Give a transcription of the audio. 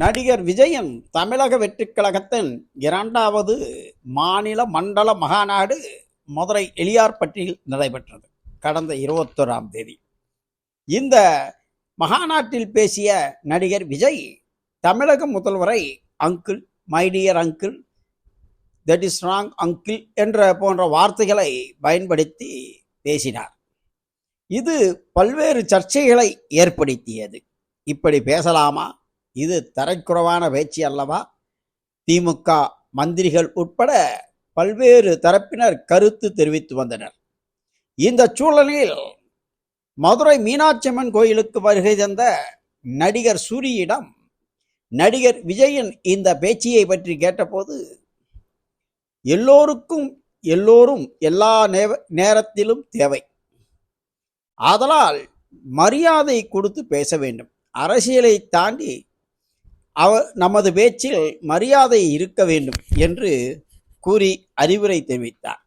நடிகர் விஜயன் தமிழக வெற்றிக் கழகத்தின் 2வது மாநில மண்டல மகாநாடு மதுரை எளியார்பட்டியில் நடைபெற்றது கடந்த 21ஆம் தேதி. இந்த மகாநாட்டில் பேசிய நடிகர் விஜய் தமிழக முதல்வரை uncle, my dear uncle, that is wrong uncle என்ற போன்ற வார்த்தைகளை பயன்படுத்தி பேசினார். இது பல்வேறு சர்ச்சைகளை ஏற்படுத்தியது. இப்படி பேசலாமா? இது தரைக்குறைவான பேச்சு அல்லவா? திமுக மந்திரிகள் உட்பட பல்வேறு தரப்பினர் கருத்து தெரிவித்து வந்தனர். இந்த சூழலில் மதுரை மீனாட்சியம்மன் கோயிலுக்கு வருகை தந்த நடிகர் சூரியிடம் நடிகர் விஜயின் இந்த பேச்சியை பற்றி கேட்டபோது, எல்லோரும் எல்லா நேரத்திலும் தேவை, ஆதலால் மரியாதை கொடுத்து பேச வேண்டும், அரசியலை தாண்டி நமது பேச்சில் மரியாதை இருக்க வேண்டும் என்று கூறி அறிவுரை தெரிவித்தார்.